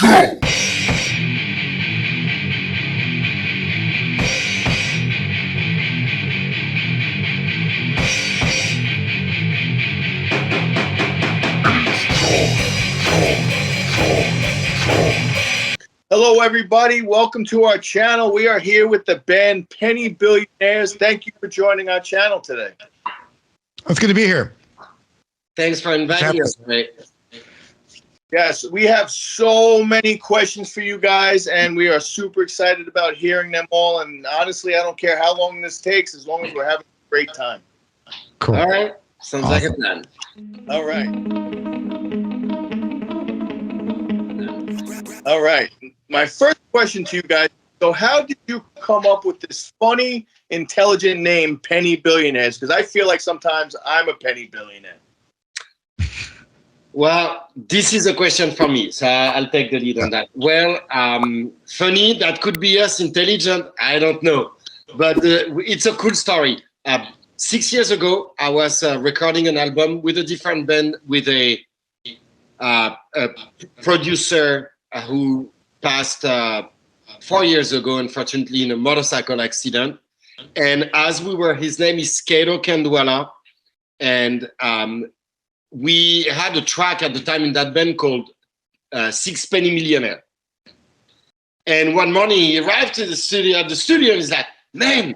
Hello, everybody. Welcome to our channel. We are here with the band Penny Billionaires. Thank you for joining our channel today. It's good to be here. Thanks for inviting us. Yes, we have so many questions for you guys, and we are super excited about hearing them all. And honestly, I don't care how long this takes, as long as we're having a great time. Cool. All right. Sounds like a plan. All right. All right. My first question to you guys. So how did you come up with this funny, intelligent name, Penny Billionaires? Because I feel like sometimes I'm a penny billionaire. Well, this is a question for me, so I'll take the lead on that. Well, funny, that could be us. Intelligent, I don't know. But it's a cool story. 6 years ago, I was recording an album with a different band with a producer who passed 4 years ago, unfortunately, in a motorcycle accident. And as we were, his name is Kato Kandwala. And we had a track at the time in that band called Penny Millionaires. And one morning he arrived to the studio, and he's like, man,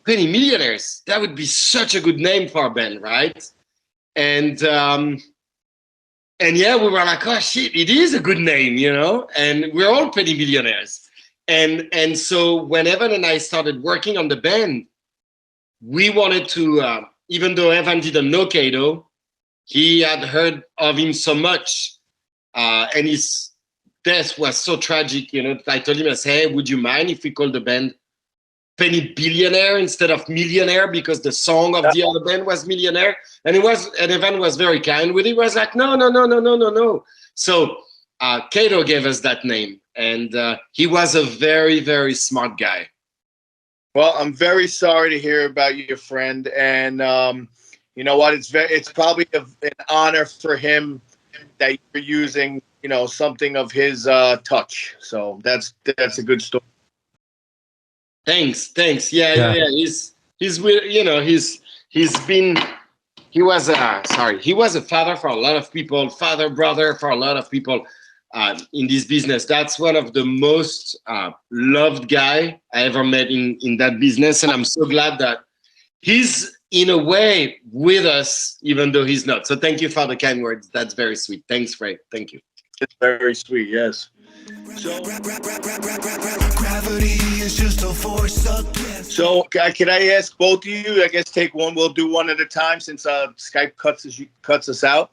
Penny Millionaires, that would be such a good name for a band, right? And yeah, we were like, oh shit, it is a good name, you know? And we're all Penny Billionaires. And so when Evan and I started working on the band, we wanted to, even though Evan didn't know Kato, he had heard of him so much, and his death was so tragic, you know. I told him, I said, hey, would you mind if we called the band Penny Billionaire instead of Millionaire, because the song of the other band was Millionaire? And Evan was very kind with it. He was like, no. So Kato gave us that name, and he was a very, very smart guy. Well, I'm very sorry to hear about your friend, and you know what? It's probably an honor for him that you're using, you know, something of his touch. So that's a good story. Thanks. Yeah. He was a father for a lot of people, brother for a lot of people in this business. That's one of the most loved guy I ever met in that business, and I'm so glad that he's in a way with us, even though he's not. So thank you for the kind words. That's very sweet. Thanks, Frank. Thank you. It's very sweet, yes. So can I ask both of you? I guess take one. We'll do one at a time since Skype cuts us out.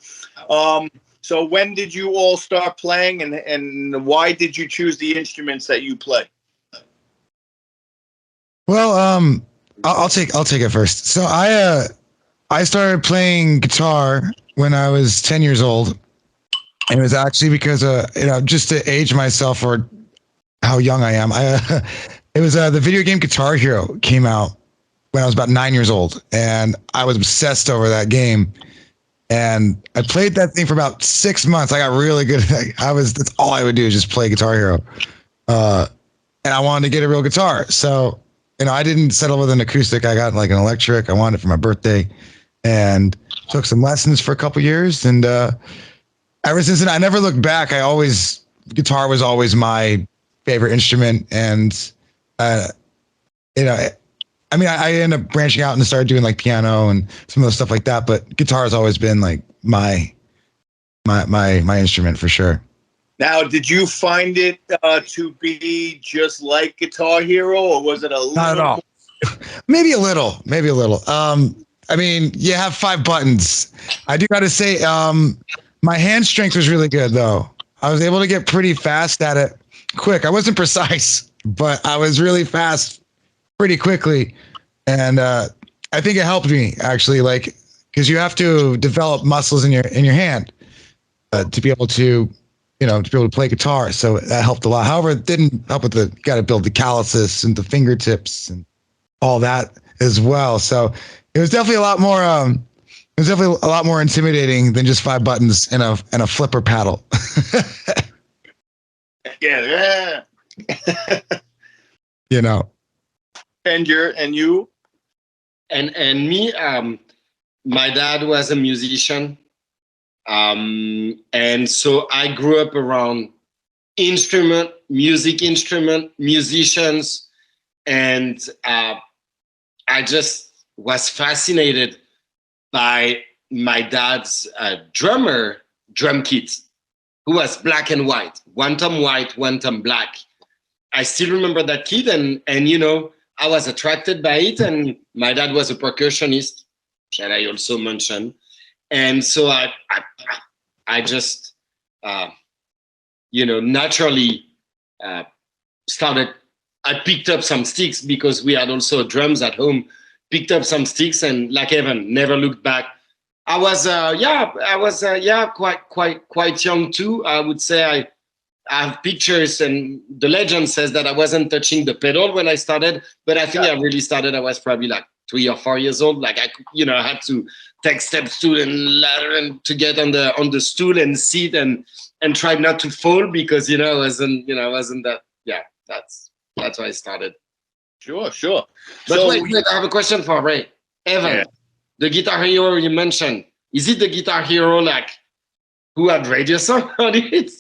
So when did you all start playing, and why did you choose the instruments that you play? Well, I'll take it first. So I started playing guitar when I was 10 years old. And it was actually because you know, just to age myself or how young I am, it was the video game Guitar Hero came out when I was about 9 years old, and I was obsessed over that game. And I played that thing for about 6 months. I got really good. That's all I would do is just play Guitar Hero. And I wanted to get a real guitar. So, you know, I didn't settle with an acoustic. I got like an electric. I wanted it for my birthday, and took some lessons for a couple years. And ever since then, I never looked back. Guitar was always my favorite instrument. And, you know, I mean, I ended up branching out and started doing like piano and some of the stuff like that. But guitar has always been like my instrument for sure. Now, did you find it to be just like Guitar Hero, or was it a little? Not at all. Maybe a little. I mean, you have 5 buttons. I do got to say, my hand strength was really good, though. I was able to get pretty fast at it quick. I wasn't precise, but I was really fast pretty quickly. And I think it helped me, actually, like, because you have to develop muscles in your hand to be able to, you know, to be able to play guitar. So that helped a lot. However, it didn't help with you got to build the calluses and the fingertips and all that as well. So it was definitely a lot more intimidating than just 5 buttons and a flipper paddle. Yeah. You know. And you? And me, my dad was a musician, and so I grew up around music instrument, musicians, and I just was fascinated by my dad's drum kit, who was black and white, one tom white, one tom black. I still remember that kit, and you know, I was attracted by it, and my dad was a percussionist, shall I also mention, and so I just you know, naturally started. I picked up some sticks because we had also drums at home. Picked up some sticks, and like Evan, never looked back. I was quite young too. I would say I have pictures, and the legend says that I wasn't touching the pedal when I started, but I think I really started. I was probably like 3 or 4 years old. Like I had to take steps to and ladder and to get on the stool and sit and try not to fall because I wasn't that. Yeah, that's why I started. Sure. But so wait, I have a question for Ray. Evan, the Guitar Hero you mentioned, is it the Guitar Hero like who had radio song on it?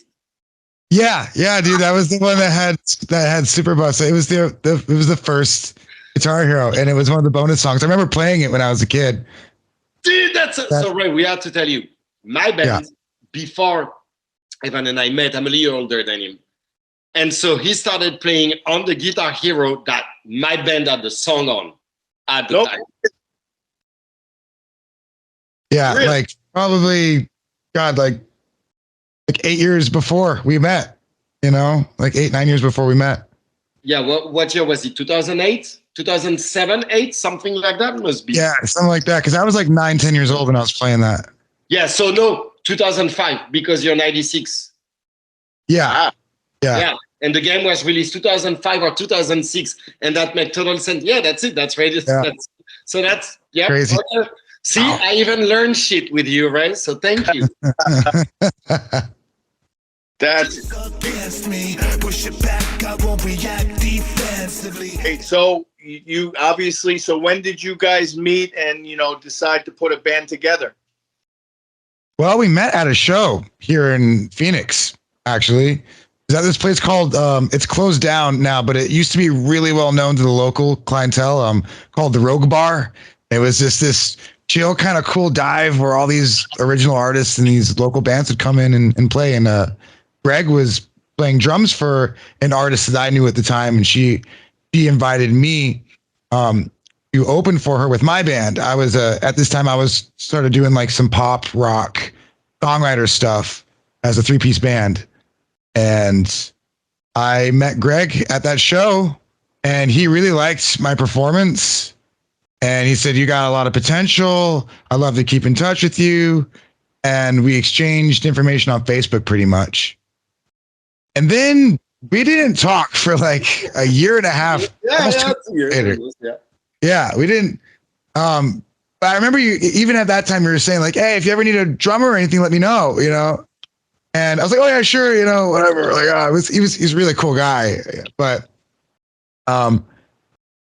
Yeah, dude, that was the one that had Super Bus. It was the first Guitar Hero, and it was one of the bonus songs. I remember playing it when I was a kid. Dude, so Ray, we have to tell you, my band before Evan and I met, I'm a little older than him. And so he started playing on the Guitar Hero that my band had the song on at the time. Yeah, really? Like probably, God, like 8 years before we met, like 8-9 years before we met. Yeah, what year was it? 2008? 2007, 8, something like that must be. Yeah, something like that. Because I was like 9-10 years old when I was playing that. Yeah, so no, 2005 because you're 96. Yeah. Yeah, and the game was released 2005 or 2006, and that made total sense. Yeah, that's it. That's right. Yeah. That's crazy. Okay. See, I even learned shit with you, right? So thank you. That's against me. Push it back, I won't react defensively. Hey, so you obviously. So when did you guys meet and decide to put a band together? Well, we met at a show here in Phoenix, actually. Is that this place called? It's closed down now, but it used to be really well known to the local clientele. Called the Rogue Bar. It was just this chill, kind of cool dive where all these original artists and these local bands would come in and play. And Greg was playing drums for an artist that I knew at the time, and she invited me to open for her with my band. I was at this time I was sort of doing like some pop rock songwriter stuff as a 3-piece band. And I met Greg at that show, and he really liked my performance. And he said, "You got a lot of potential. I'd love to keep in touch with you." And we exchanged information on Facebook pretty much. And then we didn't talk for like a year and a half. Yeah, we didn't. But I remember you, even at that time, you were saying like, "Hey, if you ever need a drummer or anything, let me know," And I was like, "Oh yeah, sure, whatever." Like, he's a really cool guy. But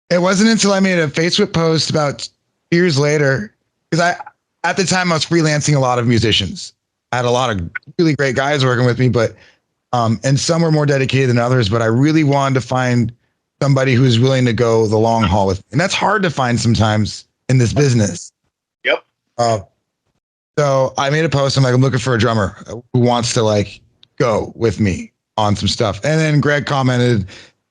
it wasn't until I made a Facebook post about years later, because at the time I was freelancing a lot of musicians. I had a lot of really great guys working with me, but and some were more dedicated than others. But I really wanted to find somebody who's willing to go the long haul with me, and that's hard to find sometimes in this business. Yep. So I made a post. I'm like, I'm looking for a drummer who wants to like go with me on some stuff. And then Greg commented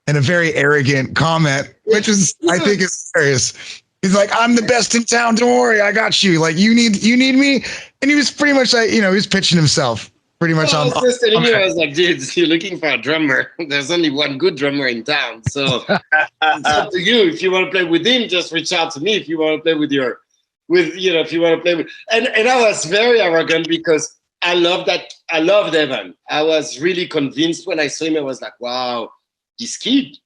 in a very arrogant comment, which is, I think, is hilarious. He's like, "I'm the best in town. Don't worry, I got you. Like, you need me." And he was pretty much like, he was pitching himself pretty much on. I was just telling you, I was like, dude, you're looking for a drummer. There's only one good drummer in town. So it's up to you. If you want to play with him, just reach out to me. If you want to play with if you want to play with, and I was very arrogant because I loved Evan. I was really convinced when I saw him. I was like, wow, this kid,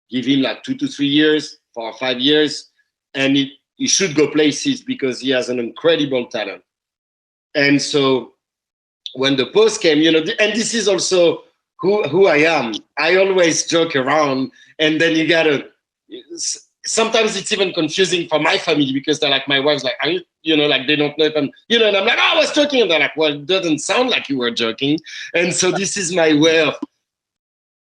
give him like 2 to 3 years, 4 or 5 years, and he should go places because he has an incredible talent. And so when the post came, and this is also who I am. I always joke around, and then you gotta. Sometimes it's even confusing for my family because they're like, my wife's like, are you know, like they don't know if I'm, you know, and I'm like, oh, I was joking, and they're like, well, it doesn't sound like you were joking, and so this is my way of,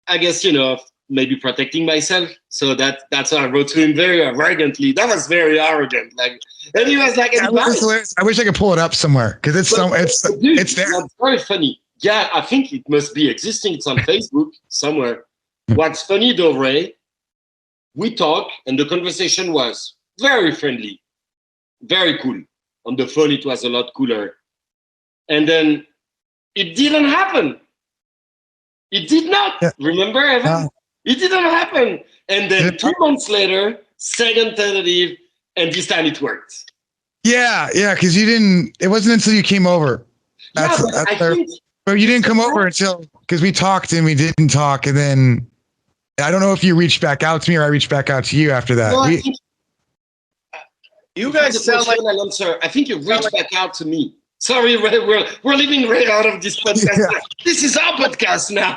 I guess, you know, maybe protecting myself. So that's what I wrote to him very arrogantly. That was very arrogant, like, and he was like, Yeah, I wish I could pull it up somewhere because it's there. That's very funny. Yeah, I think it must be existing. It's on Facebook somewhere. What's funny though, Ray, we talk and the conversation was very friendly, very cool. On the phone, it was a lot cooler. And then it didn't happen. It did not. Yeah. Remember, Evan? It didn't happen. And then 2 months later, second tentative, and this time it worked. Yeah, because it wasn't until you came over. But you didn't come over until, because we talked and we didn't talk. And then I don't know if you reached back out to me or I reached back out to you after that. No, you guys sound like... I think you reached back out to me. Sorry, Ray, we're leaving Ray out of this podcast. Yeah. This is our podcast now.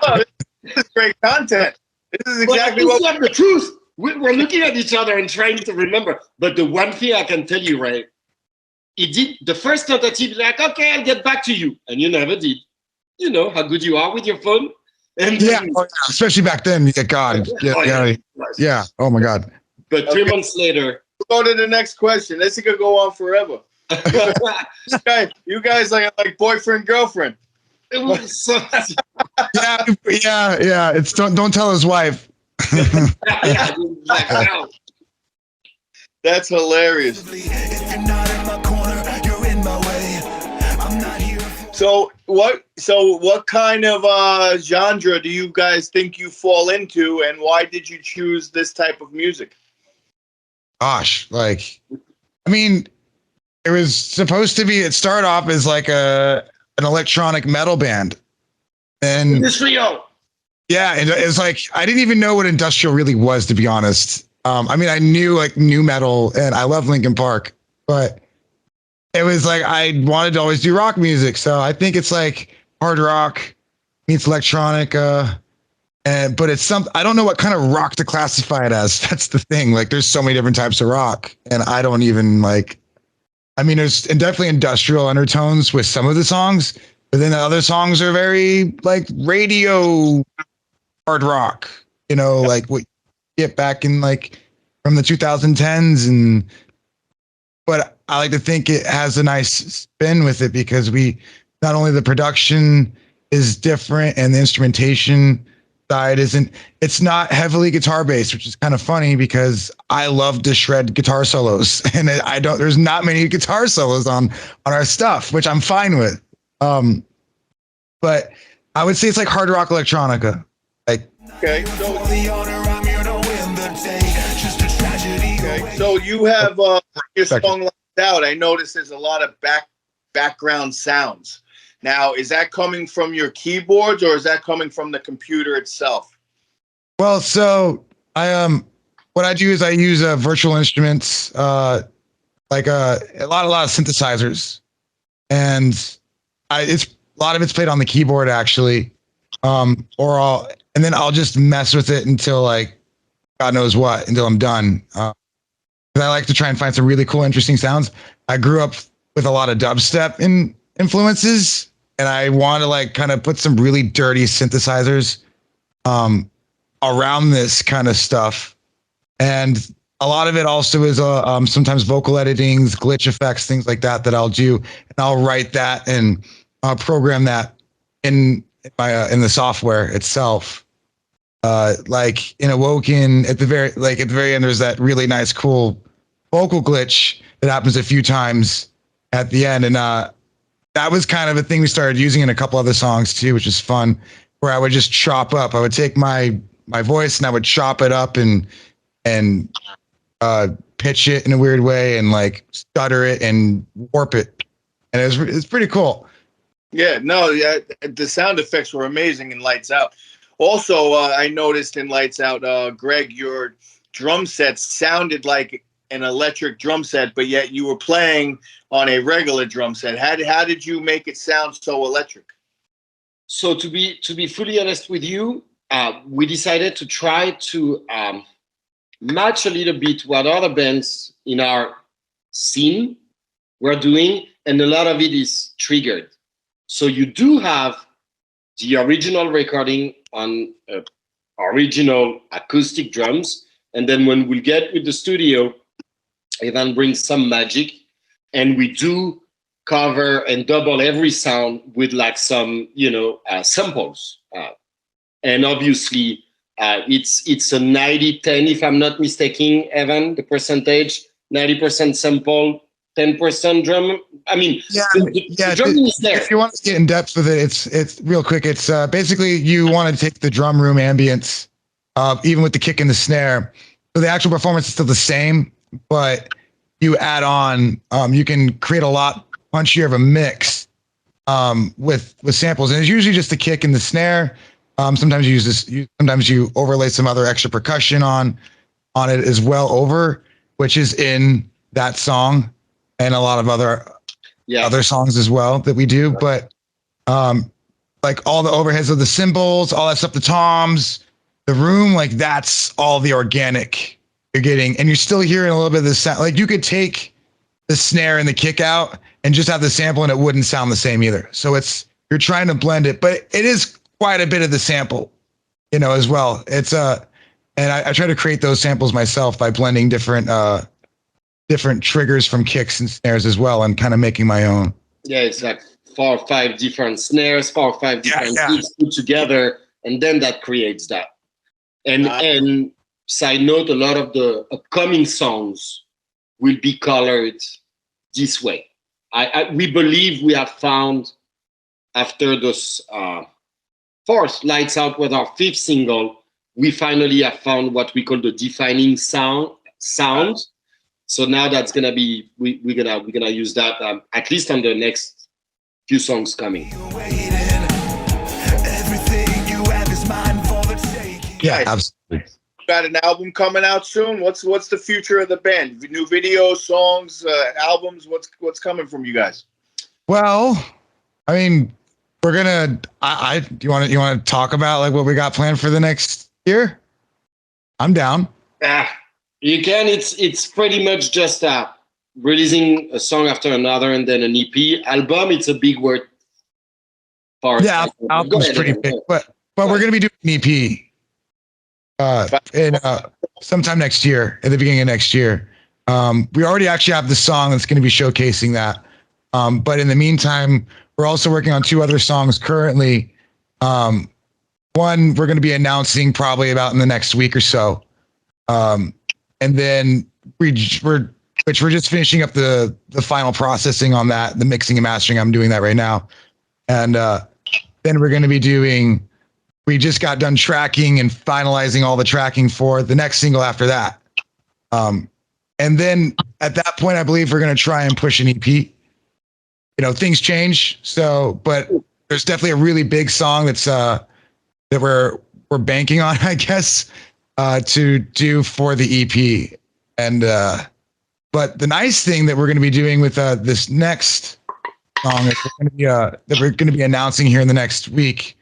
This is great content. This is exactly what... This is the truth. We're looking at each other and trying to remember. But the one thing I can tell you, Ray, it did the first tentative, like, okay, I'll get back to you. And you never did. You know how good you are with your phone. And especially back then. God. Yeah. Oh my God. But 3 months later. We'll go to the next question. This could go on forever. You guys like boyfriend, girlfriend. It was so yeah. It's don't tell his wife. That's hilarious. So what kind of genre do you guys think you fall into, and why did you choose this type of music? Gosh, like, I mean, it was supposed to be. It started off as like an electronic metal band, and industrial. Yeah, and it's like I didn't even know what industrial really was, to be honest. I mean, I knew like new metal, and I love Linkin Park, but it was like I wanted to always do rock music. So I think it's like hard rock meets electronica. But it's I don't know what kind of rock to classify it as. That's the thing. Like, there's so many different types of rock, and I don't even like. I mean, there's definitely industrial undertones with some of the songs, but then the other songs are very like radio hard rock. You know, like what you get back in like from the 2010s, but I like to think it has a nice spin with it because not only the production is different and the instrumentation side it's not heavily guitar based, which is kind of funny because I love to shred guitar solos, and there's not many guitar solos on our stuff, which I'm fine with. But I would say it's like hard rock electronica. Like, okay, so you have your song Lights Out. I noticed there's a lot of background sounds. Now, is that coming from your keyboards or is that coming from the computer itself? Well, so what I do is I use virtual instruments, like a lot of synthesizers, and a lot of it's played on the keyboard actually, and then I'll just mess with it until like God knows what until I'm done. Because I like to try and find some really cool, interesting sounds. I grew up with a lot of dubstep influences, and I want to like kind of put some really dirty synthesizers around this kind of stuff. And a lot of it also is sometimes vocal editings, glitch effects, things like that I'll do, and I'll write that and program that in the software itself. Like in Awoken, at the very end, there's that really nice, cool vocal glitch that happens a few times at the end, and that was kind of a thing we started using in a couple other songs too, which is fun. Where I would just chop up. I would take my voice and I would chop it up and pitch it in a weird way and like stutter it and warp it, and it's pretty cool. Yeah, no, yeah, the sound effects were amazing in Lights Out. Also, I noticed in Lights Out, Greg, your drum set sounded like an electric drum set, but yet you were playing on a regular drum set. How did you make it sound so electric? So to be fully honest with you, we decided to try to match a little bit what other bands in our scene were doing, and a lot of it is triggered. So you do have the original recording on original acoustic drums, and then when we get with the studio, Evan brings some magic, and we do cover and double every sound with like some, samples. And obviously, it's a 90-10, if I'm not mistaken, Evan, the percentage, 90% sample, 10% drum. I mean, the drumming is there. If you want to get in depth with it, it's real quick. It's basically you want to take the drum room ambience, even with the kick and the snare. So the actual performance is still the same, but you add on, you can create a lot punchier of a mix with samples, and it's usually just the kick and the snare. Sometimes you use this. Sometimes you overlay some other extra percussion on it as well over, which is in that song and a lot of other songs as well that we do. But like all the overheads of the cymbals, all that stuff, the toms, the room, like that's all the organic you're getting, and you're still hearing a little bit of the sound. Like you could take the snare and the kick out and just have the sample, and it wouldn't sound the same either. So you're trying to blend it, but it is quite a bit of the sample, as well. It's and I try to create those samples myself by blending different triggers from kicks and snares as well, and kind of making my own. Yeah, it's like 4 or 5 different snares, 4 or 5 different beats put together, and then that creates that. And side note, a lot of the upcoming songs will be colored this way. We believe we have found, after this fourth Lights Out was our 5th single, we finally have found what we call the defining sound. So now that's gonna be we're gonna use that at least on the next few songs coming. Yeah, absolutely. Got an album coming out soon. What's the future of the band? New videos, songs, albums. What's coming from you guys? Well, I mean, we're gonna. Do you want to talk about like what we got planned for the next year? I'm down. You can. It's pretty much just releasing a song after another, and then an EP. Album, it's a big word. Yeah, album's pretty big, but we're gonna be doing an EP. In sometime next year, at the beginning of next year. We already actually have the song that's going to be showcasing that. But in the meantime, we're also working on 2 other songs currently. One we're going to be announcing probably about in the next week or so. And then we're just finishing up the final processing on that, the mixing and mastering. I'm doing that right now. And then we're going to be doing. We just got done tracking and finalizing all the tracking for the next single after that. And then at that point, I believe we're going to try and push an EP. Things change. So, but there's definitely a really big song that's that we're banking on, I guess, to do for the EP. And but the nice thing that we're going to be doing with this next song is that we're going to be announcing here in the next week.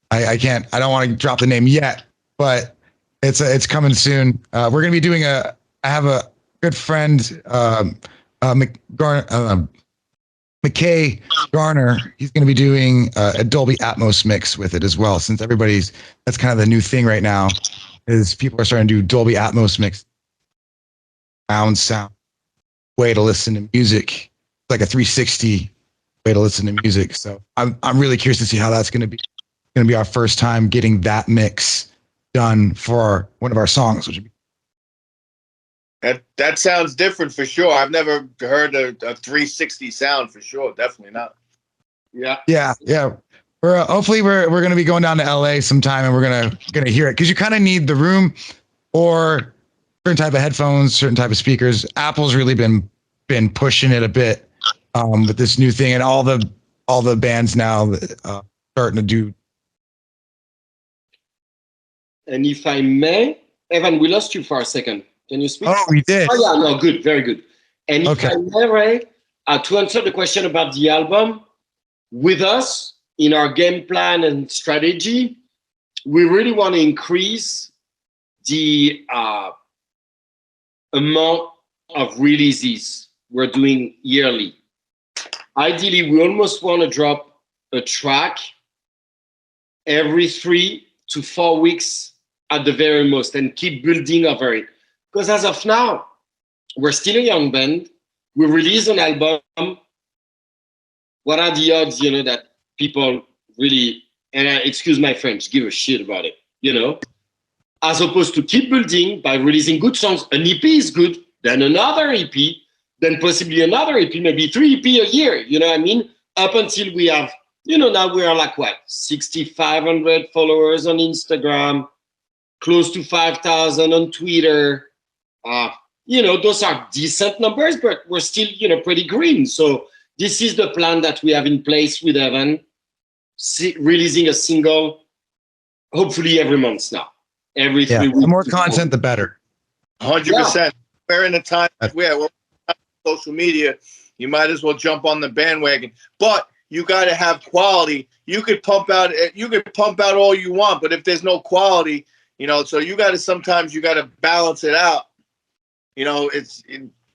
I don't want to drop the name yet, but it's coming soon. We're going to be doing I have a good friend, McKay Garner. He's going to be doing a Dolby Atmos mix with it as well, since that's kind of the new thing right now, is people are starting to do Dolby Atmos mix. Sound way to listen to music. It's like a 360 way to listen to music. So I'm really curious to see how that's going to be. Going to be our first time getting that mix done for one of our songs, which would be that sounds different for sure. I've never heard a 360 sound for sure. Definitely not. Yeah. We're hopefully we're going to be going down to LA sometime, and we're gonna hear it, because you kind of need the room or certain type of headphones, certain type of speakers. Apple's really been pushing it a bit with this new thing, and all the bands now starting to do. And if I may, Evan, we lost you for a second. Can you speak? Oh, we did. Oh, yeah, no, good, very good. And if I may, Ray, to answer the question about the album, with us, in our game plan and strategy, we really want to increase the amount of releases we're doing yearly. Ideally, we almost want to drop a track every 3 to 4 weeks at the very most and keep building over it. Because as of now, we're still a young band. We release an album. What are the odds, that people really, and excuse my French, give a shit about it, As opposed to keep building by releasing good songs. An EP is good, then another EP, then possibly another EP, maybe 3 EP a year, you know what I mean? Up until we have, now we are like what, 6,500 followers on Instagram, close to 5,000 on Twitter. Those are decent numbers, but we're still, pretty green. So this is the plan that we have in place with Evan, releasing a single, hopefully every month now. Every 3 weeks. The more content, the better. 100%. We're in a time where we're on social media. You might as well jump on the bandwagon, but you got to have quality. You could pump out all you want, but if there's no quality, so sometimes you got to balance it out.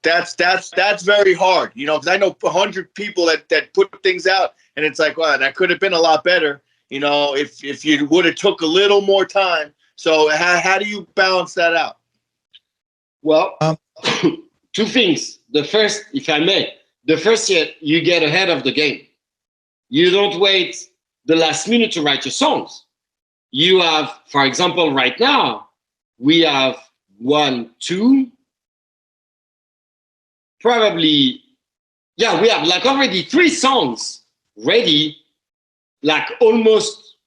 That's very hard. Because I know 100 people that put things out, and it's like, wow, that could have been a lot better. If you would have took a little more time. So how do you balance that out? Well, 2 things. The first, if I may, you get ahead of the game. You don't wait the last minute to write your songs. You have, for example, right now, we have 1, 2, probably, we have like already 3 songs ready, like almost,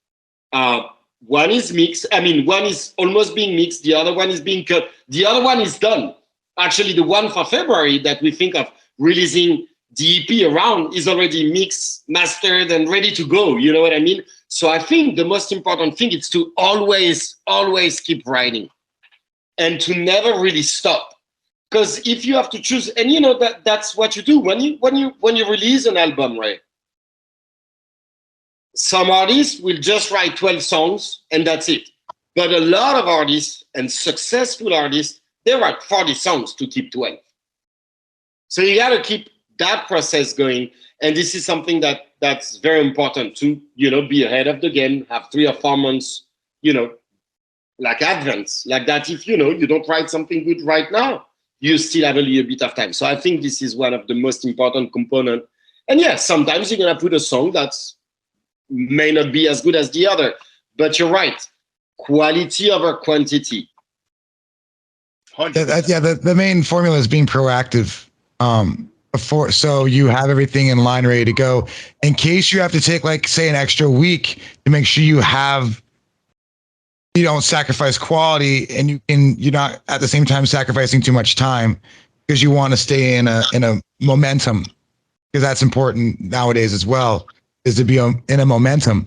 one is mixed. One is almost being mixed. The other one is being cut. The other one is done. Actually, the one for February that we think of releasing the EP around is already mixed, mastered, and ready to go. You know what I mean? So I think the most important thing is to always, always keep writing and to never really stop. Because if you have to choose, and that's what you do when you release an album, right? Some artists will just write 12 songs and that's it. But a lot of artists and successful artists, they write 40 songs to keep 12. So you got to keep that process going. And this is something that's very important to, be ahead of the game, have 3 or 4 months, like advance, like that. If, you don't write something good right now, you still have a little bit of time. So I think this is one of the most important components. And sometimes you're going to put a song that's may not be as good as the other, but you're right. Quality over quantity. The main formula is being proactive. Before, so you have everything in line ready to go in case you have to take, like, say, an extra week to make sure you don't sacrifice quality, and you're not at the same time sacrificing too much time because you want to stay in a momentum, because that's important nowadays as well, is to be in a momentum.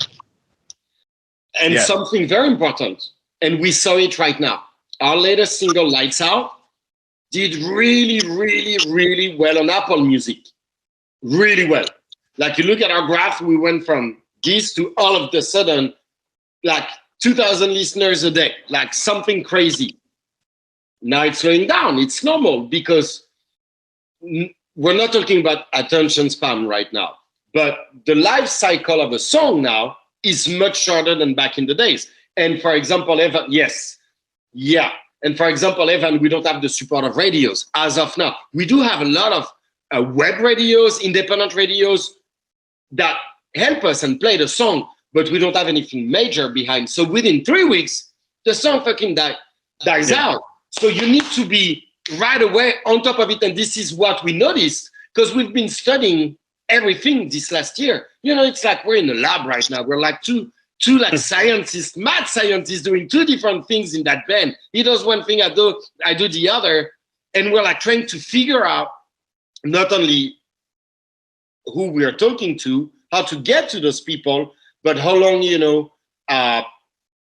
And something very important, and we saw it right now. Our latest single, Lights Out, did really, really, really well on Apple Music. Really well. Like, you look at our graph, we went from this to all of a sudden, like 2,000 listeners a day, like something crazy. Now it's slowing down. It's normal because we're not talking about attention span right now. But the life cycle of a song now is much shorter than back in the days. And for example, Evan, And for example, Evan, we don't have the support of radios as of now. We do have a lot of web radios, independent radios that help us and play the song, but we don't have anything major behind. So within 3 weeks, the song fucking dies out. So you need to be right away on top of it. And this is what we noticed because we've been studying everything this last year. It's like we're in a lab right now. We're like two like scientists, mad scientists doing 2 different things in that band. He does one thing, I do the other. And we're like trying to figure out not only who we are talking to, how to get to those people, but how long,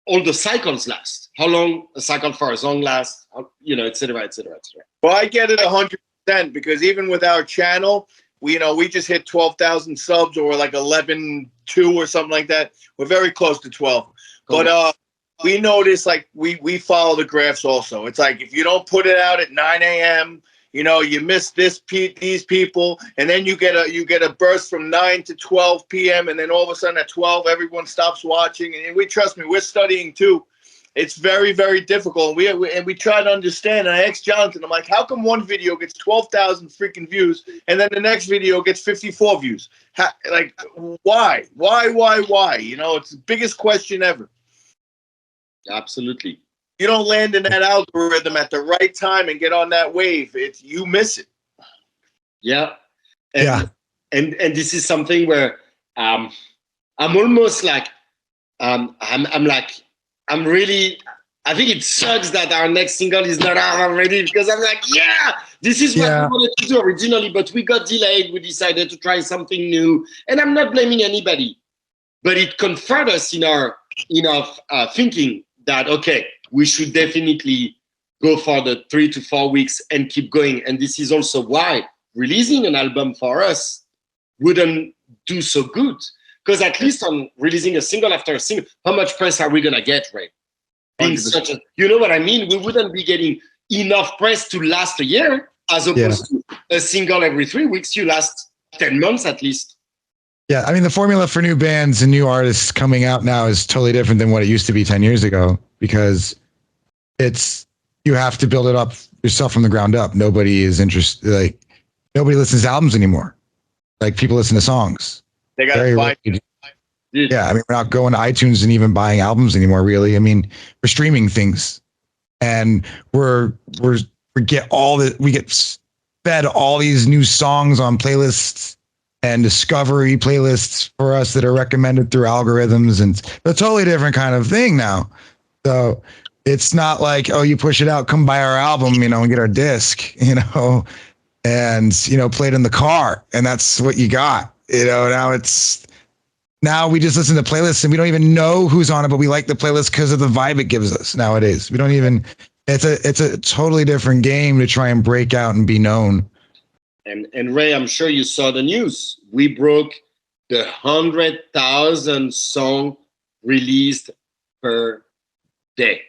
all the cycles last, how long a cycle for a song lasts, et cetera, et cetera, et cetera. Well, I get it 100% because even with our channel, we just hit 12,000 subs, or like 11.2 or something like that. We're very close to 12. Cool. But we notice, like, we follow the graphs also. It's like, if you don't put it out at 9 a.m., you miss these people, and then you get a burst from 9 to 12 p.m., and then all of a sudden at 12 everyone stops watching. And trust me, we're studying too. It's very, very difficult. We try to understand. And I asked Jonathan, I'm like, how come one video gets 12,000 freaking views and then the next video gets 54 views? Why? It's the biggest question ever. Absolutely. You don't land in that algorithm at the right time and get on that wave, you miss it. Yeah. And this is something where I'm almost like I think it sucks that our next single is not out already, because I'm like, this is what we wanted to do originally, but we got delayed. We decided to try something new, and I'm not blaming anybody, but it confronted us in our thinking that, okay, we should definitely go for the 3 to 4 weeks and keep going. And this is also why releasing an album for us wouldn't do so good. Because at least on releasing a single after a single, how much press are we going to get, Ray? Being such a, you know what I mean? We wouldn't be getting enough press to last a year, as opposed to a single every 3 weeks. You last 10 months at least. Yeah, I mean, the formula for new bands and new artists coming out now is totally different than what it used to be 10 years ago, because you have to build it up yourself from the ground up. Nobody is interested. Like, nobody listens to albums anymore. Like, people listen to songs. They got to find it. Yeah, I mean, we're not going to iTunes and even buying albums anymore, really. I mean, we're streaming things, and we get fed all these new songs on playlists and discovery playlists for us that are recommended through algorithms, and it's a totally different kind of thing now. So it's not like, oh, you push it out, come buy our album, and get our disc, and play it in the car, and that's what you got. Now we just listen to playlists and we don't even know who's on it, but we like the playlist because of the vibe it gives us nowadays. We don't even, it's a totally different game to try and break out and be known. And Ray, I'm sure you saw the news. We broke the 100,000 song released per day.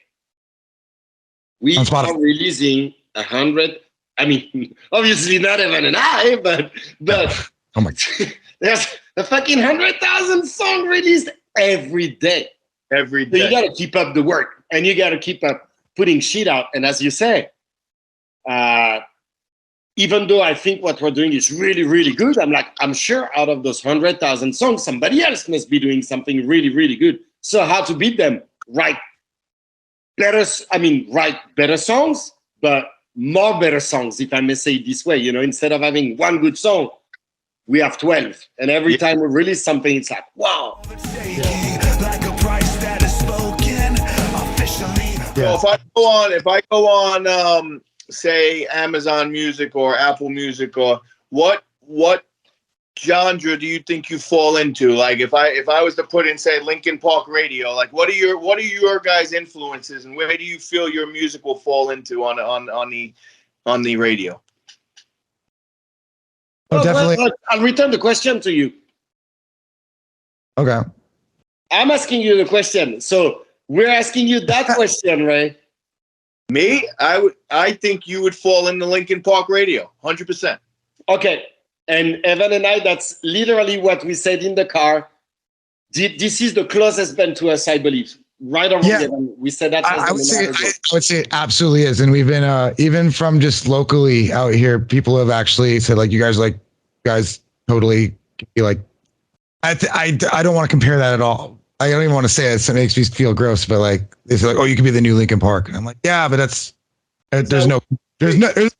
We are releasing 100. I mean, obviously not Evan and I, but oh my, there's a fucking 100,000 song released every day. Every day. So you got to keep up the work, and you got to keep up putting shit out. And as you say, even though I think what we're doing is really, really good, I'm sure out of those 100,000 songs, somebody else must be doing something really, really good. So how to beat them? Write better songs, but more better songs, if I may say it this way. Instead of having one good song, we have 12. And every time we release something, it's like, wow. So if I go on, say Amazon Music or Apple Music, or what genre do you think you fall into? Like, if I was to put in, say, Linkin Park Radio, like, what are your guys' influences, and where do you feel your music will fall into on the radio? Oh, definitely. I'll return the question to you. Okay. I'm asking you the question, so we're asking you that question, Ray. Me? I think you would fall into Linkin Park Radio, 100%. Okay. And Evan and I, that's literally what we said in the car. This is the closest band to us, I believe. Right or wrong, Evan? We said that. I would say it absolutely is. And we've been, even from just locally out here, people have actually said, like, you guys totally be like, I don't want to compare that at all. I don't even want to say it. So it makes me feel gross, but like, it's like, oh, you could be the new Linkin Park. And I'm like, yeah, but there's no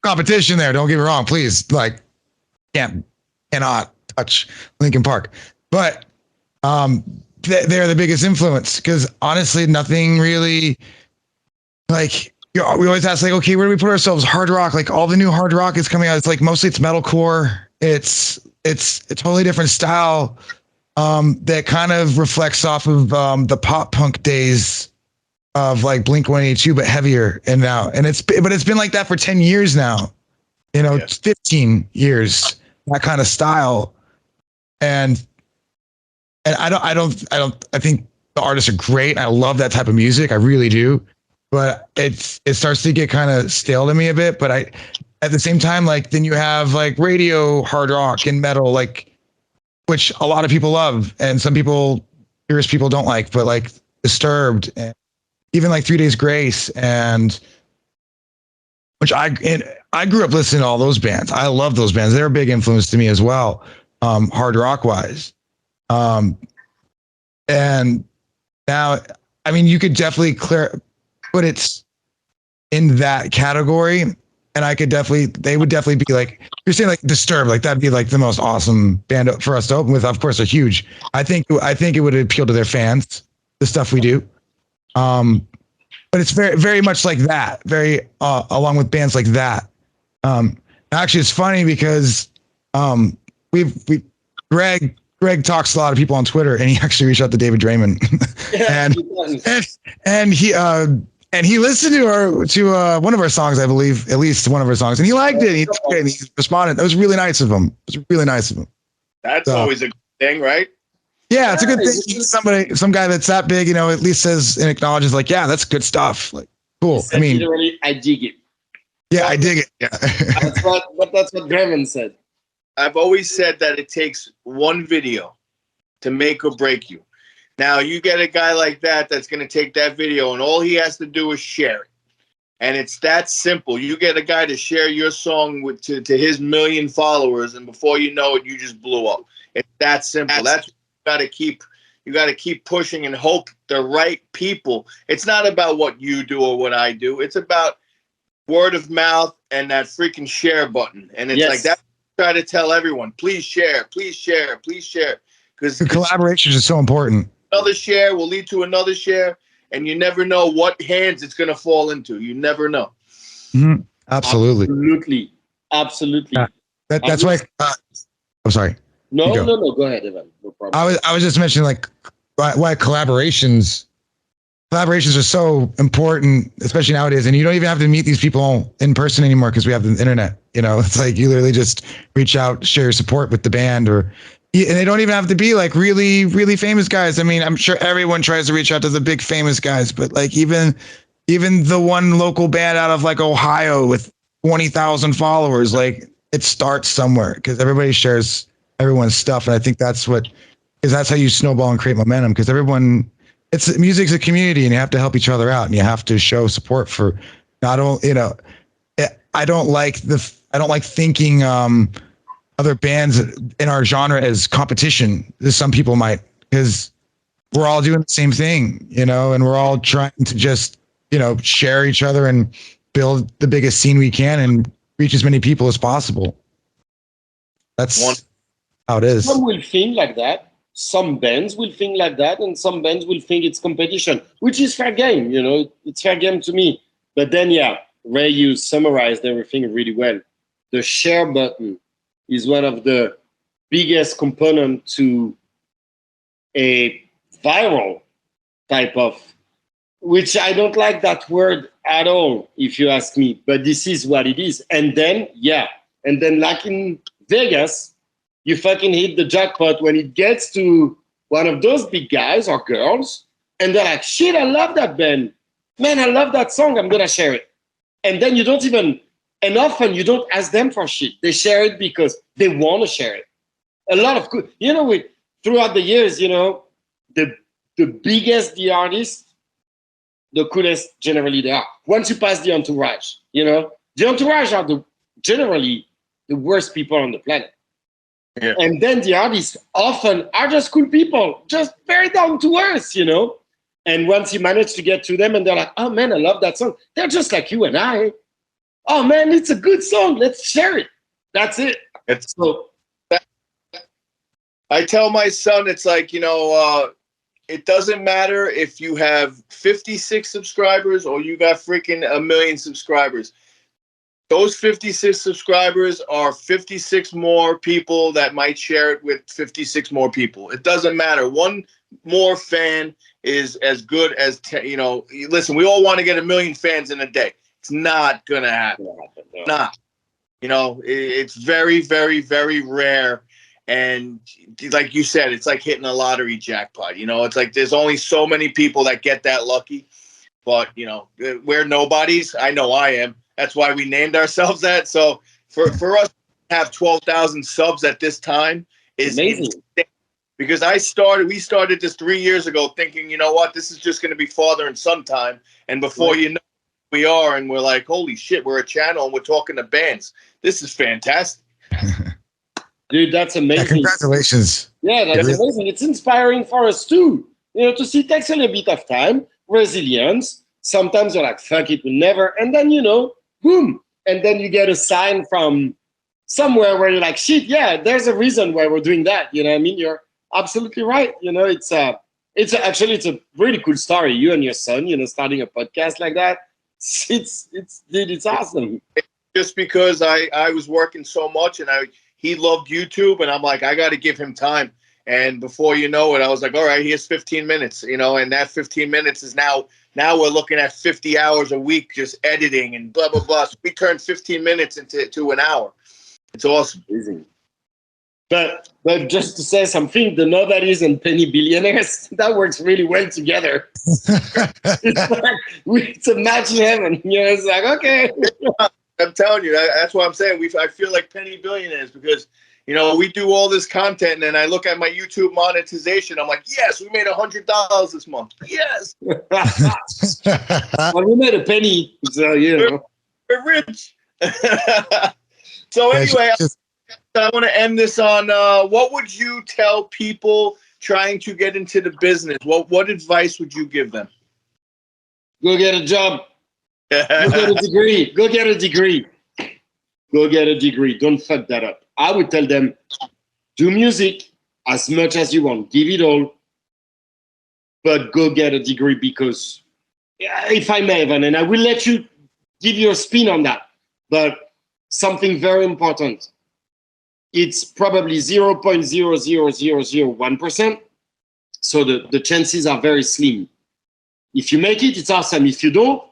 competition there. Don't get me wrong, please. Like, cannot touch Linkin Park, but they're the biggest influence, because honestly, nothing really, like, we always ask, like, okay, where do we put ourselves? Hard rock, like, all the new hard rock is coming out. It's like mostly it's metalcore. It's a totally different style that kind of reflects off of the pop punk days of like Blink-182, but heavier. And it's been like that for 10 years now. 15 years. that kind of style. And I think the artists are great. I love that type of music. I really do. But it starts to get kind of stale to me a bit. But at the same time, like then you have like radio hard rock and metal, like which a lot of people love, and some people, curious people, don't like. But like Disturbed, and even like 3 Days Grace, and which I grew up listening to all those bands. I love those bands. They're a big influence to me as well, hard rock wise. And now, I mean, you could definitely put it in that category, and they would definitely be like, you're saying like Disturbed, like that'd be like the most awesome band for us to open with. Of course, they're huge. I think it would appeal to their fans, the stuff we do. But it's very, very much like that, very along with bands like that. Actually, it's funny because Greg talks to a lot of people on Twitter, and he actually reached out to David Draymond, and he listened to one of our songs, I believe, at least one of our songs, and he liked it. And he responded. That was really nice of him. It was really nice of him. That's always a good thing, right? Yeah, it's a good thing. Some guy that's that big, at least says and acknowledges, like, yeah, that's good stuff. Like, cool. I mean, literally, I dig it. Yeah, I dig it. Yeah. that's what Draymond said. I've always said that it takes one video to make or break you. Now, you get a guy like that's going to take that video, and all he has to do is share it. And it's that simple. You get a guy to share your song to his 1 million followers, and before you know it, you just blew up. It's that simple. That's you got to keep pushing and hope the right people. It's not about what you do or what I do. It's about word of mouth and that freaking share button. And it's like that. Try to tell everyone, please share, please share, please share. Because collaboration is so important. Another share will lead to another share, and you never know what hands it's going to fall into. You never know. Mm-hmm. Absolutely. Absolutely. That's why. I'm sorry. No. Go ahead, Evan. No problem. I was just mentioning like why collaborations are so important, especially nowadays. And you don't even have to meet these people in person anymore because we have the internet. It's like you literally just reach out, share your support with the band, and they don't even have to be like really, really famous guys. I mean, I'm sure everyone tries to reach out to the big famous guys, but like even the one local band out of like Ohio with 20,000 followers, like it starts somewhere because everybody shares everyone's stuff. And I think that's how you snowball and create momentum, because music's a community, and you have to help each other out, and you have to show support for not only, I don't like thinking other bands in our genre as competition, as some people might, because we're all doing the same thing, and we're all trying to just, share each other and build the biggest scene we can and reach as many people as possible. That's how it is. Some will think like that. Some bands will think like that, and some bands will think it's competition, which is fair game. It's fair game to me. But then, Ray, you summarized everything really well. The share button is one of the biggest components to a viral type of, which I don't like that word at all, if you ask me, but this is what it is. And then, like in Vegas, you fucking hit the jackpot when it gets to one of those big guys or girls, and they're like, shit, I love that band. Man, I love that song. I'm going to share it. And then and often you don't ask them for shit. They share it because they want to share it. A lot of good, throughout the years, the biggest the artist, the coolest generally they are. Once you pass the entourage, the entourage are generally the worst people on the planet. Yeah. And then the artists often are just cool people, just very down to earth, And once you manage to get to them and they're like, oh man, I love that song. They're just like you and I. Oh man, it's a good song. Let's share it. That's it. I tell my son, it's like, it doesn't matter if you have 56 subscribers or you got freaking 1 million subscribers. Those 56 subscribers are 56 more people that might share it with 56 more people. It doesn't matter. One more fan is as good as 10. Listen, we all want to get 1 million fans in a day. It's not going to happen. Not. You know, it's very, very, very rare. And like you said, it's like hitting a lottery jackpot. You know, it's like there's only so many people that get that lucky. But, you know, we're nobodies. I know I am. That's why we named ourselves that. So for us to have 12,000 subs at this time is amazing. Insane. Because we started this 3 years ago thinking, you know what, this is just going to be father and son time. And before you know, we are, and we're like, holy shit, we're a channel and we're talking to bands. This is fantastic. Dude, that's amazing. Yeah, congratulations. Yeah, that's amazing. It's inspiring for us too. You know, to see it takes a little bit of time, resilience. Sometimes you're like, fuck it, we'll never. And then, you know, boom. And then you get a sign from somewhere where you're like, shit, yeah, there's a reason why we're doing that. You know what I mean? You're absolutely right. You know, it's actually a really cool story. You and your son, you know, starting a podcast like that. It's awesome. Just because I was working so much and he loved YouTube, and I'm like, I got to give him time. And before you know it, I was like, all right, here's 15 minutes, you know, and that 15 minutes is now we're looking at 50 hours a week just editing and blah, blah, blah. So we turned 15 minutes into an hour. It's awesome. Amazing. But just to say something, the Nobodies and Penny Billionaires, that works really well together. It's a match in heaven. You know, it's like, okay. I'm telling you, that's what I'm saying. I feel like Penny Billionaires because, you know, we do all this content, and then I look at my YouTube monetization. I'm like, yes, we made $100 this month. Yes. Well, we made a penny, so, you know. We're rich. So anyway, I want to end this on what would you tell people trying to get into the business? What advice would you give them? Go get a job. Go get a degree. Go get a degree. Go get a degree. Don't fuck that up. I would tell them, do music as much as you want. Give it all. But go get a degree because, if I may, Evan, and I will let you give your spin on that. But something very important. It's probably 0.00001%. So the chances are very slim. If you make it, it's awesome. If you don't,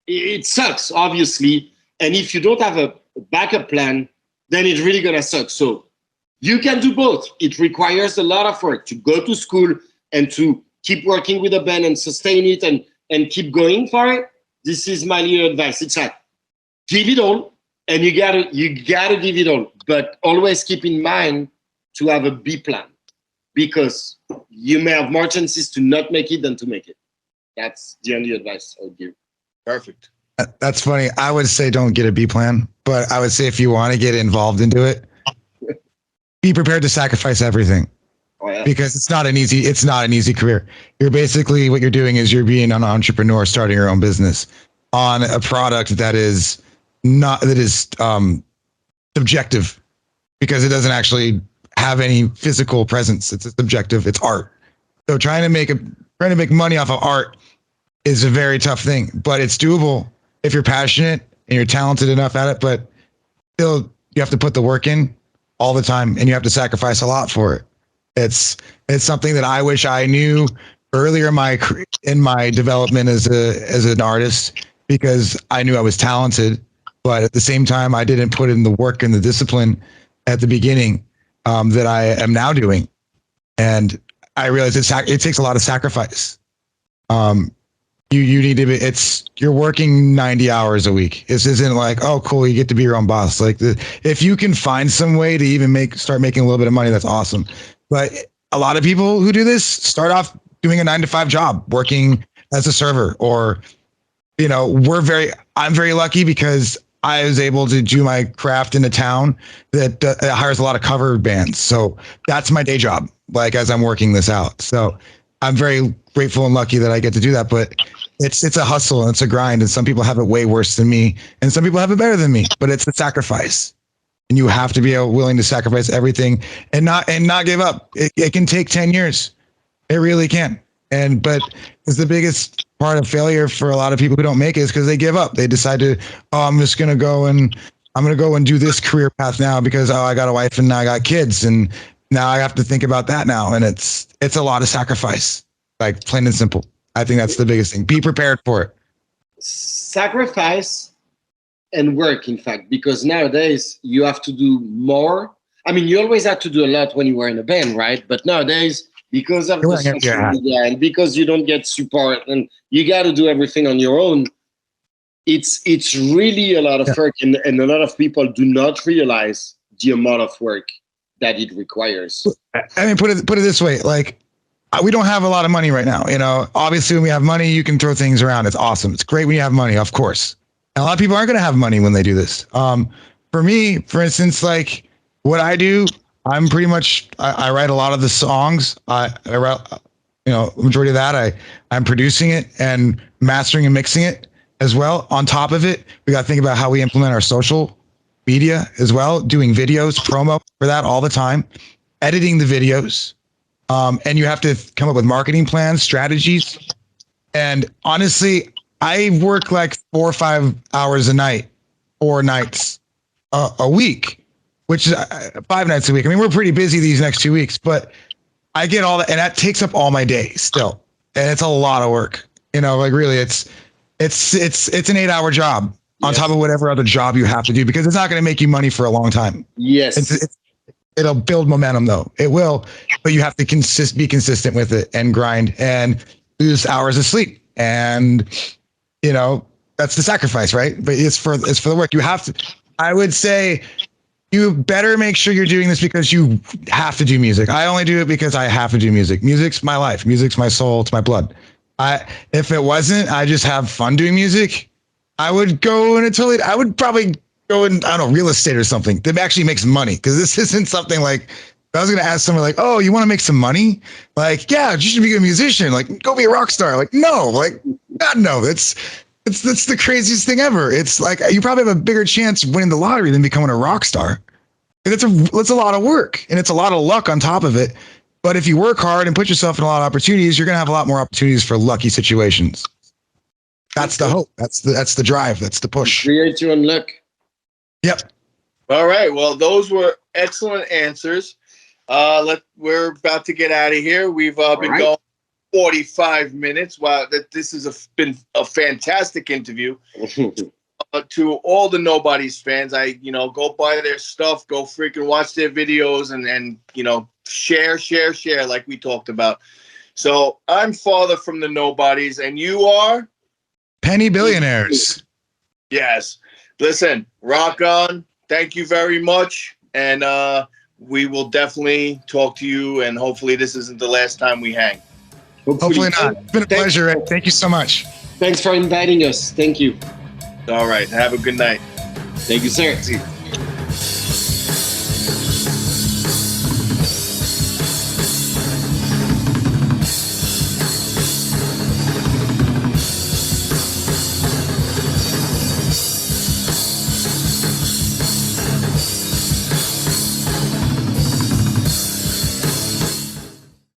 it sucks, obviously. And if you don't have a backup plan, then it's really going to suck. So you can do both. It requires a lot of work to go to school and to keep working with a band and sustain it and keep going for it. This is my little advice. It's like, give it all, and you gotta give it all. But always keep in mind to have a B plan, because you may have more chances to not make it than to make it. That's the only advice I would give. Perfect. That's funny. I would say don't get a B plan, but I would say if you want to get involved into it, be prepared to sacrifice everything. Oh, yeah. Because it's not an easy career. You're basically, what you're doing is you're being an entrepreneur, starting your own business on a product that is subjective, because it doesn't actually have any physical presence. It's a subjective. It's art. So trying to make money off of art is a very tough thing, but it's doable if you're passionate and you're talented enough at it. But still, you have to put the work in all the time, and you have to sacrifice a lot for it. It's something that I wish I knew earlier in my development as an artist, because I knew I was talented, but at the same time, I didn't put in the work and the discipline at the beginning that I am now doing. And I realized it takes a lot of sacrifice. You need to be, you're working 90 hours a week. This isn't like, oh, cool, you get to be your own boss. Like, if you can find some way to even start making a little bit of money, that's awesome. But a lot of people who do this start off doing a 9-to-5 job, working as a server, or, you know, I'm very lucky because I was able to do my craft in a town that hires a lot of cover bands. So that's my day job, like, as I'm working this out. So I'm very grateful and lucky that I get to do that, but it's a hustle and it's a grind, and some people have it way worse than me and some people have it better than me, but it's a sacrifice, and you have to be willing to sacrifice everything and not give up. It can take 10 years. It really can. But it's the biggest part of failure for a lot of people who don't make it is because they give up. They decide I'm just going to go and do this career path now because, I got a wife and now I got kids and now I have to think about that now. And it's a lot of sacrifice, like, plain and simple. I think that's the biggest thing. Be prepared for it. Sacrifice and work, in fact, because nowadays you have to do more. I mean, you always had to do a lot when you were in a band, right? But nowadays, because of the social media and because you don't get support and you got to do everything on your own, it's really a lot of work, and a lot of people do not realize the amount of work that it requires. I mean, put it this way, like, we don't have a lot of money right now. You know, obviously when we have money, you can throw things around. It's awesome. It's great when you have money, of course. And a lot of people aren't going to have money when they do this. For me, for instance, like what I do, I'm pretty much, I write a lot of the songs. I write, you know, majority of that. I'm producing it and mastering and mixing it as well. On top of it, we got to think about how we implement our social media as well, doing videos, promo for that all the time, editing the videos. And you have to come up with marketing plans, strategies. And honestly, I work like 4 or 5 hours a night, 4 nights a week, which is 5 nights a week. I mean, we're pretty busy these next 2 weeks, but I get all that, and that takes up all my day still. And it's a lot of work. You know, like really, it's an 8-hour job on top of whatever other job you have to do, because it's not going to make you money for a long time. Yes. It'll build momentum though. It will, but you have to be consistent with it and grind and lose hours of sleep. And, you know, that's the sacrifice, right? But it's for the work. You have to, I would say you better make sure you're doing this because you have to do music. I only do it because I have to do music. Music's my life. Music's my soul. It's my blood. If it wasn't, I just have fun doing music, I would go in I would probably go in, I don't know, real estate or something that actually makes money. Because this isn't something like, I was going to ask someone like, oh, you want to make some money? Like, yeah, you should be a musician. Like, go be a rock star. Like, no, like, God, no. That's the craziest thing ever. It's like, you probably have a bigger chance of winning the lottery than becoming a rock star. And it's a lot of work, and it's a lot of luck on top of it. But if you work hard and put yourself in a lot of opportunities, you're going to have a lot more opportunities for lucky situations. That's the hope. That's the drive. That's the push. Create your own luck. Yep. All right. Well, those were excellent answers. We're about to get out of here. We've been going 45 minutes. Wow, this has been a fantastic interview. To all the Nobodies fans, go buy their stuff, go freaking watch their videos, and share like we talked about. So I'm Father from the Nobodies, and you are Penny Billionaires. Yes. Listen, rock on. Thank you very much, and we will definitely talk to you, and hopefully this isn't the last time we hang. Hopefully not. It's been a pleasure, Ed. Thank you so much. Thanks for inviting us. Thank you. All right. Have a good night. Thank you, sir. See you.